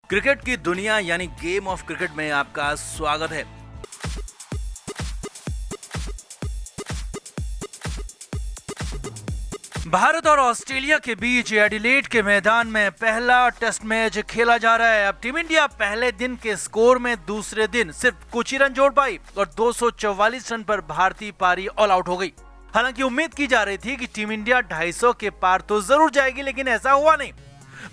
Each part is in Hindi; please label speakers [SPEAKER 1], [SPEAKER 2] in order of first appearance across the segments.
[SPEAKER 1] क्रिकेट की दुनिया यानी गेम ऑफ क्रिकेट में आपका स्वागत है। भारत और ऑस्ट्रेलिया के बीच एडिलेड के मैदान में पहला टेस्ट मैच खेला जा रहा है। अब टीम इंडिया पहले दिन के स्कोर में दूसरे दिन सिर्फ कुछ ही रन जोड़ पाई और 244 रन पर भारतीय पारी ऑल आउट हो गई। हालांकि उम्मीद की जा रही थी कि टीम इंडिया 250 के पार तो जरूर जाएगी, लेकिन ऐसा हुआ नहीं।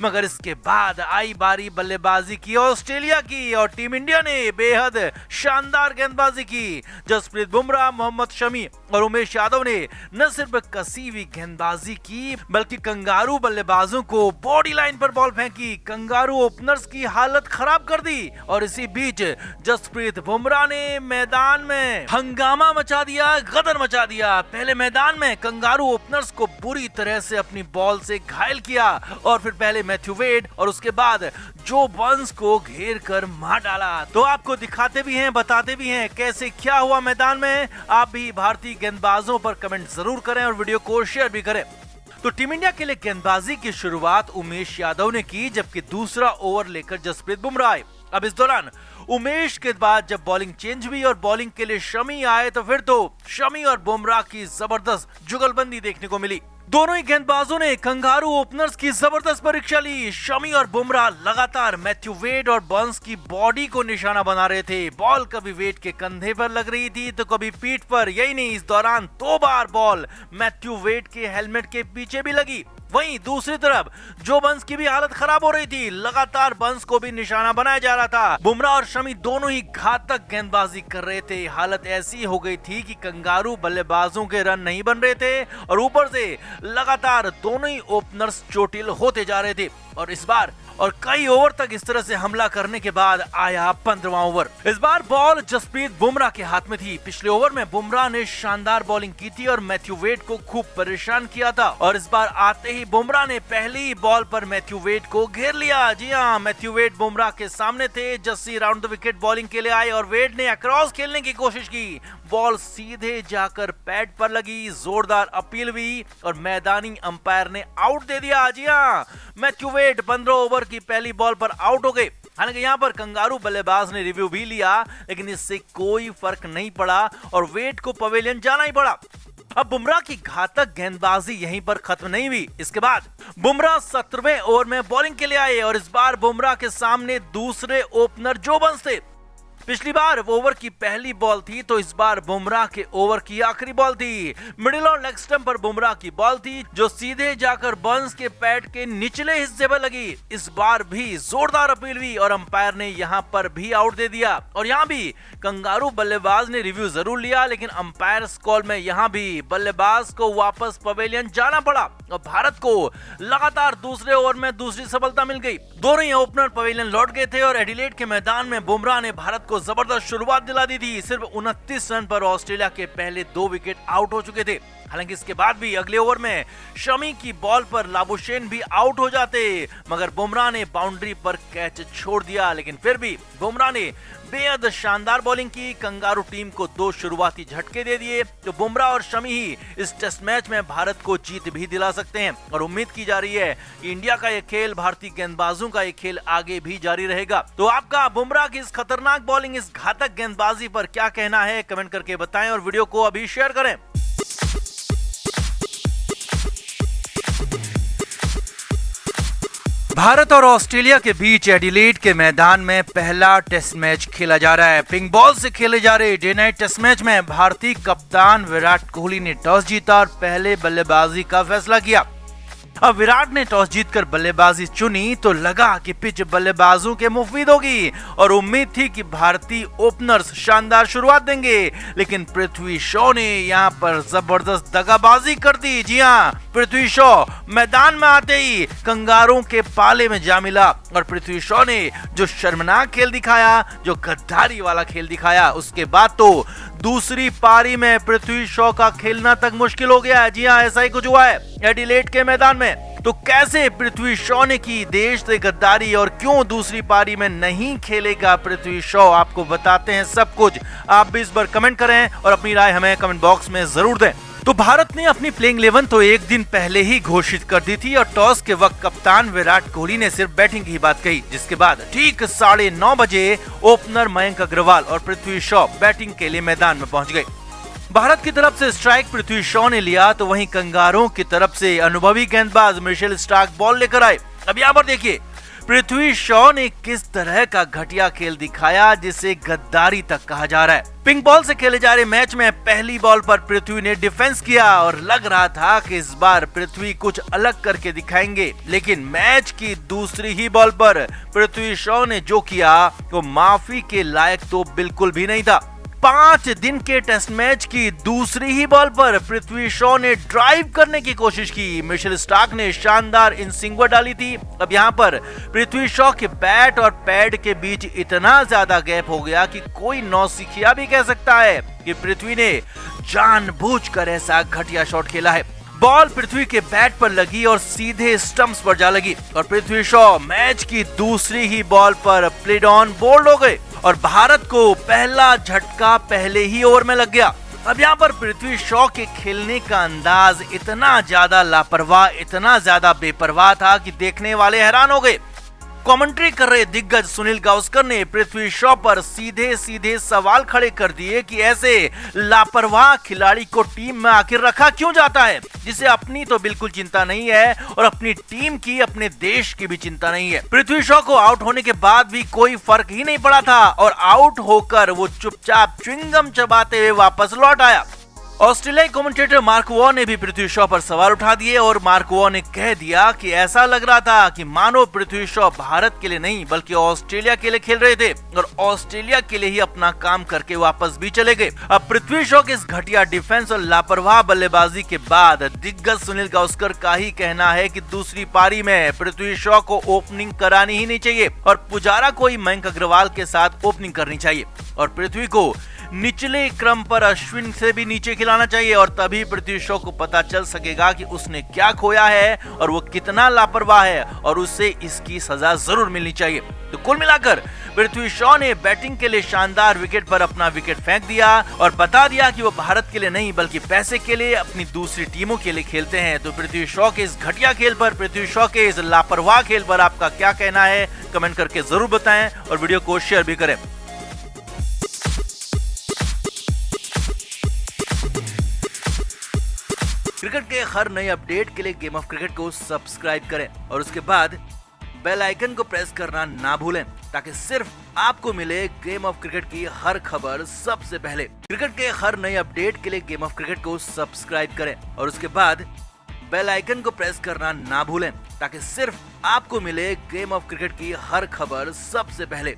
[SPEAKER 1] मगर इसके बाद आई बारी बल्लेबाजी की ऑस्ट्रेलिया की और टीम इंडिया ने बेहद शानदार गेंदबाजी की। जसप्रीत बुमराह, मोहम्मद शमी और उमेश यादव ने न सिर्फ कसी हुई गेंदबाजी की बल्कि कंगारू बल्लेबाजों को बॉडी लाइन पर बॉल फेंकी। कंगारू ओपनर्स की हालत खराब कर दी और इसी बीच जसप्रीत बुमराह ने मैदान में हंगामा मचा दिया, गदर मचा दिया। पहले मैदान में कंगारू ओपनर्स को बुरी तरह से अपनी बॉल से घायल किया और फिर पहले मैथ्यू वेड और उसके बाद जो बर्न्स को घेर कर मार डाला। तो आपको दिखाते भी हैं, बताते भी हैं कैसे क्या हुआ मैदान में। आप भी भारतीय गेंदबाजों पर कमेंट जरूर करें और वीडियो को शेयर भी करें। तो टीम इंडिया के लिए गेंदबाजी की शुरुआत उमेश यादव ने की, जबकि दूसरा ओवर लेकर जसप्रीत बुमराह आए। अब इस दौरान उमेश के बाद जब बॉलिंग चेंज हुई और बॉलिंग के लिए शमी आए तो फिर तो शमी और बुमराह की जबरदस्त जुगलबंदी देखने को मिली। दोनों ही गेंदबाजों ने कंगारू ओपनर्स की जबरदस्त परीक्षा ली। शमी और बुमराह लगातार मैथ्यू वेड और बर्न्स की बॉडी को निशाना बना रहे थे। बॉल कभी वेड के कंधे पर लग रही थी तो कभी पीठ पर। यही नहीं, इस दौरान 2 बार बॉल मैथ्यू वेड के हेलमेट के पीछे भी लगी। वहीं दूसरी तरफ जो बर्न्स की भी हालत खराब हो रही थी, लगातार बर्न्स को भी निशाना बनाया जा रहा था। बुमराह और शमी दोनों ही घातक गेंदबाजी कर रहे थे। हालत ऐसी हो गई थी कि कंगारू बल्लेबाजों के रन नहीं बन रहे थे और ऊपर से लगातार दोनों ही ओपनर्स चोटिल होते जा रहे थे। और इस बार और कई ओवर तक इस तरह से हमला करने के बाद आया 15वां ओवर। इस बार बॉल जसप्रीत बुमराह के हाथ में थी। पिछले ओवर में बुमराह ने शानदार बॉलिंग की थी और मैथ्यू वेड को खूब परेशान किया था और इस बार आते ही बुमराह ने पहली बॉल पर मैथ्यू वेड को घेर लिया। जी हां, मैथ्यू वेड बुमराह के सामने थे। Jassi round the wicket bowling के लिए आए और वेड ने अक्रॉस खेलने की कोशिश की। बॉल सीधे जाकर पैड पर लगी, जोरदार अपील हुई और मैदानी अंपायर ने आउट दे दिया। जी हां, मैथ्यू वेड 15 ओवर की पहली बॉल पर आउट हो गए। हालांकि यहाँ पर कंगारू बल्लेबाज ने रिव्यू भी लिया, लेकिन इससे कोई फर्क नहीं पड़ा और वेड को पवेलियन जाना ही पड़ा। अब बुमराह की घातक गेंदबाजी यहीं पर खत्म नहीं हुई। इसके बाद बुमराह 17वें ओवर में बॉलिंग के लिए आए और इस बार बुमराह के सामने दूसरे ओपनर जो बर्न्स थे। पिछली बार ओवर की पहली बॉल थी तो इस बार बुमराह के ओवर की आखिरी बॉल थी। मिडिल और लेग स्टंप पर बुमराह की बॉल थी जो सीधे जाकर बर्न्स के पैड के निचले हिस्से पर लगी। इस बार भी जोरदार अपील हुई और अंपायर ने यहां पर भी आउट दे दिया। और यहां भी कंगारू बल्लेबाज ने रिव्यू जरूर लिया, लेकिन अंपायर कॉल में यहां भी बल्लेबाज को वापस पवेलियन जाना पड़ा और भारत को लगातार दूसरे ओवर में दूसरी सफलता मिल गई। दोनों ही ओपनर पवेलियन लौट गए थे और एडिलेड के मैदान में बुमराह ने भारत को जबरदस्त शुरुआत दिला दी थी। सिर्फ 29 रन पर ऑस्ट्रेलिया के पहले 2 विकेट आउट हो चुके थे। हालांकि इसके बाद भी अगले ओवर में शमी की बॉल पर लाबुशेन भी आउट हो जाते, मगर बुमराह ने बाउंड्री पर कैच छोड़ दिया। लेकिन फिर भी बुमराह ने बेहद शानदार बॉलिंग की। कंगारू टीम को 2 शुरुआती झटके दे दिए। तो बुमराह और शमी ही इस टेस्ट मैच में भारत को जीत भी दिला सकते हैं और उम्मीद की जा रही है कि इंडिया का यह खेल, भारतीय गेंदबाजों का यह खेल आगे भी जारी रहेगा। तो आपका बुमराह की इस खतरनाक बॉलिंग, इस घातक गेंदबाजी पर क्या कहना है, कमेंट करके बताएं और वीडियो को अभी शेयर करें। भारत और ऑस्ट्रेलिया के बीच एडिलेड के मैदान में पहला टेस्ट मैच खेला जा रहा है। पिंक बॉल से खेले जा रहे डे नाइट टेस्ट मैच में भारतीय कप्तान विराट कोहली ने टॉस जीता और पहले बल्लेबाजी का फैसला किया। अब विराट ने टॉस जीतकर बल्लेबाजी चुनी तो लगा कि पिच बल्लेबाजों के मुफीद होगी और उम्मीद थी कि भारतीय ओपनर्स शानदार शुरुआत देंगे, लेकिन पृथ्वी शॉ ने यहां पर जबरदस्त दगाबाजी कर दी। जी हां, पृथ्वी शॉ मैदान में आते ही कंगारों के पाले में जा मिला और पृथ्वी शॉ ने जो शर्मनाक खेल दिखाया, जो गद्दारी वाला खेल दिखाया, उसके बाद तो दूसरी पारी में पृथ्वी शॉ का खेलना तक मुश्किल हो गया। जी हां, ऐसा ही कुछ हुआ है एडिलेड के मैदान में। तो कैसे पृथ्वी शॉ ने की देश से गद्दारी और क्यों दूसरी पारी में नहीं खेलेगा पृथ्वी शॉ, आपको बताते हैं सब कुछ। आप भी इस बार कमेंट करें और अपनी राय हमें कमेंट बॉक्स में जरूर दें। तो भारत ने अपनी प्लेइंग 11 तो एक दिन पहले ही घोषित कर दी थी और टॉस के वक्त कप्तान विराट कोहली ने सिर्फ बैटिंग की बात कही, जिसके बाद ठीक 9:30 बजे ओपनर मयंक अग्रवाल और पृथ्वी शॉ बैटिंग के लिए मैदान में पहुंच गए। भारत की तरफ से स्ट्राइक पृथ्वी शॉ ने लिया तो वहीं कंगारों की तरफ से अनुभवी गेंदबाज मिशेल स्टार्क बॉल लेकर आए। अब यहाँ पर देखिए पृथ्वी शॉ ने किस तरह का घटिया खेल दिखाया जिसे गद्दारी तक कहा जा रहा है। पिंक बॉल से खेले जा रहे मैच में पहली बॉल पर पृथ्वी ने डिफेंस किया और लग रहा था कि इस बार पृथ्वी कुछ अलग करके दिखाएंगे, लेकिन मैच की दूसरी ही बॉल पर पृथ्वी शॉ ने जो किया वो माफी के लायक तो बिल्कुल भी नहीं था। 5 दिन के टेस्ट मैच की दूसरी ही बॉल पर पृथ्वी शॉ ने ड्राइव करने की कोशिश की। मिशेल स्टार्क ने शानदार इन स्विंगर डाली थी। अब यहाँ पर पृथ्वी शॉ के बैट और पैड के बीच इतना ज्यादा गैप हो गया कि कोई नौसिखिया भी कह सकता है कि पृथ्वी ने जानबूझकर ऐसा घटिया शॉट खेला है। बॉल पृथ्वी के बैट पर लगी और सीधे स्टंप्स पर जा लगी और पृथ्वी शॉ मैच की दूसरी ही बॉल पर प्लेड ऑन बोल्ड हो गए और भारत को पहला झटका पहले ही ओवर में लग गया। अब यहाँ पर पृथ्वी शॉ के खेलने का अंदाज इतना ज्यादा लापरवाह, इतना ज्यादा बेपरवाह था कि देखने वाले हैरान हो गए। कमेंट्री कर रहे दिग्गज सुनील गावस्कर ने पृथ्वी शॉ पर सीधे सीधे सवाल खड़े कर दिए कि ऐसे लापरवाह खिलाड़ी को टीम में आखिर रखा क्यों जाता है, जिसे अपनी तो बिल्कुल चिंता नहीं है और अपनी टीम की, अपने देश की भी चिंता नहीं है। पृथ्वी शॉ को आउट होने के बाद भी कोई फर्क ही नहीं पड़ा था और आउट होकर वो चुपचाप च्युइंगम चबाते हुए वापस लौट आया। ऑस्ट्रेलियाई कमेंटेटर मार्क वॉ ने भी पृथ्वी शॉ पर सवाल उठा दिए और मार्क वॉ ने कह दिया कि ऐसा लग रहा था कि मानो पृथ्वी शॉ भारत के लिए नहीं बल्कि ऑस्ट्रेलिया के लिए खेल रहे थे और ऑस्ट्रेलिया के लिए ही अपना काम करके वापस भी चले गए। अब पृथ्वी शॉ के इस घटिया डिफेंस और लापरवाह बल्लेबाजी के बाद दिग्गज सुनील गावस्कर का ही कहना है कि दूसरी पारी में पृथ्वी शॉ को ओपनिंग करानी ही नहीं चाहिए और पुजारा को ही मयंक अग्रवाल के साथ ओपनिंग करनी चाहिए और पृथ्वी को निचले क्रम पर अश्विन से भी नीचे खिलाना चाहिए और तभी पृथ्वी शॉ को पता चल सकेगा कि उसने क्या खोया है और वो कितना लापरवाह है और उसे इसकी सजा जरूर मिलनी चाहिए। तो कुल मिलाकर पृथ्वी शॉ ने बैटिंग के लिए शानदार विकेट पर अपना विकेट फेंक दिया और बता दिया कि वो भारत के लिए नहीं बल्कि पैसे के लिए अपनी दूसरी टीमों के लिए खेलते हैं। तो पृथ्वी शॉ के इस घटिया खेल पर, पृथ्वी शॉ के इस लापरवाह खेल पर आपका क्या कहना है, कमेंट करके जरूर बताएं और वीडियो को शेयर भी करें। क्रिकेट के हर नए अपडेट के लिए गेम ऑफ क्रिकेट को सब्सक्राइब करें और उसके बाद बेल आइकन को प्रेस करना ना भूलें ताकि सिर्फ आपको मिले गेम ऑफ क्रिकेट की हर खबर सबसे पहले। क्रिकेट के हर नए अपडेट के लिए गेम ऑफ क्रिकेट को सब्सक्राइब करें और उसके बाद बेल आइकन को प्रेस करना ना भूलें ताकि सिर्फ आपको मिले गेम ऑफ क्रिकेट की हर खबर सबसे पहले।